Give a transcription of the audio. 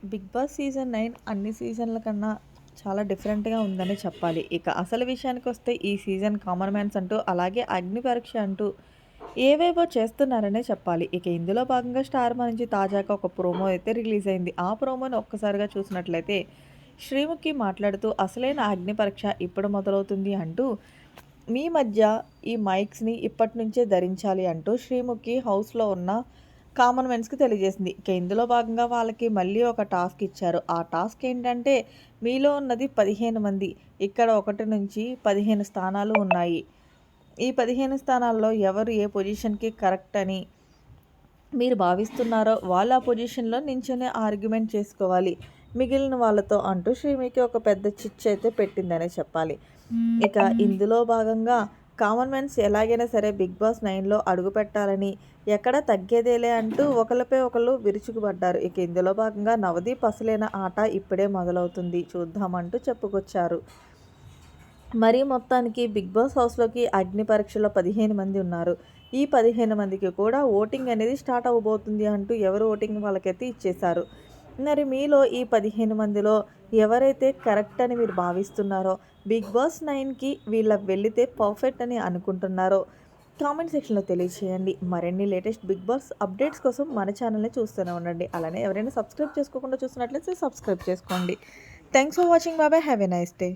Big boss season 9 అన్ని సీజన్ల కన్నా చాలా డిఫరెంట్‌గా ఉందని చెప్పాలి. ఇక అసలు విషయానికొస్తే ఈ సీజన్ కామన్ మ్యాన్స్ అంటూ, అలాగే అగ్ని పరీక్ష అంటూ ఏవేవో చేస్తున్నారనే చెప్పాలి. ఇక ఇందులో భాగంగా స్టార్ మా నుంచి తాజాగా ఒక ప్రోమో అయితే రిలీజ్ అయింది. ఆ ప్రోమోని ఒక్కసారిగా చూసినట్లయితే శ్రీముఖి మాట్లాడుతూ అసలైన అగ్ని పరీక్ష ఇప్పుడు మొదలవుతుంది అంటూ, మీ మధ్య ఈ మైక్స్‌ని ఇప్పటినుంచే ధరించాలి అంటూ శ్రీముఖి హౌస్‌లో ఉన్న కామన్ మెన్స్‌కి తెలియజేసింది. ఇక ఇందులో భాగంగా వాళ్ళకి మళ్ళీ ఒక టాస్క్ ఇచ్చారు. ఆ టాస్క్ ఏంటంటే, మీలో ఉన్నది 15 మంది. ఇక్కడ 1-15 స్థానాలు ఉన్నాయి. ఈ 15 స్థానాల్లో ఎవరు ఏ పొజిషన్‌కి కరెక్ట్ అని మీరు భావిస్తున్నారో వాళ్ళు ఆ పొజిషన్‌లో నించొని ఆర్గ్యుమెంట్ చేసుకోవాలి మిగిలిన వాళ్ళతో అంటూ శ్రీమికి ఒక పెద్ద చిచ్చు అయితే పెట్టిందనే చెప్పాలి. ఇక ఇందులో భాగంగా కామన్ మ్యాన్స్ ఎలాగైనా సరే బిగ్ బాస్ 9లో అడుగుపెట్టాలని ఎక్కడ తగ్గేదేలే అంటూ ఒకళ్ళపై ఒకళ్ళు విరుచుకుపడ్డారు. ఇక ఇందులో భాగంగా నవదీప్ అసలైన ఆట ఇప్పుడే మొదలవుతుంది చూద్దామంటూ చెప్పుకొచ్చారు. మరి మొత్తానికి బిగ్ బాస్ హౌస్‌లోకి అగ్ని పరీక్షలో 15 మంది ఉన్నారు. ఈ 15 మందికి కూడా ఓటింగ్ అనేది స్టార్ట్ అవ్వబోతుంది అంటూ ఎవరు ఓటింగ్ వాళ్ళకైతే ఇచ్చేశారు. మరి మీలో ఈ 15 మందిలో ఎవరైతే కరెక్ట్ అని మీరు భావిస్తున్నారో, బిగ్ బాస్ 9కి వీళ్ళ వెళితే పర్ఫెక్ట్ అని అనుకుంటున్నారో కామెంట్ సెక్షన్‌లో తెలియచేయండి. మరిన్ని లేటెస్ట్ బిగ్ బాస్ అప్డేట్స్ కోసం మన ఛానల్‌ని చూస్తూనే ఉండండి. అలానే ఎవరైనా సబ్స్క్రైబ్ చేసుకోకుండా చూస్తున్నట్లయితే సబ్స్క్రైబ్ చేసుకోండి. Thanks for watching. By by. Have a nice day.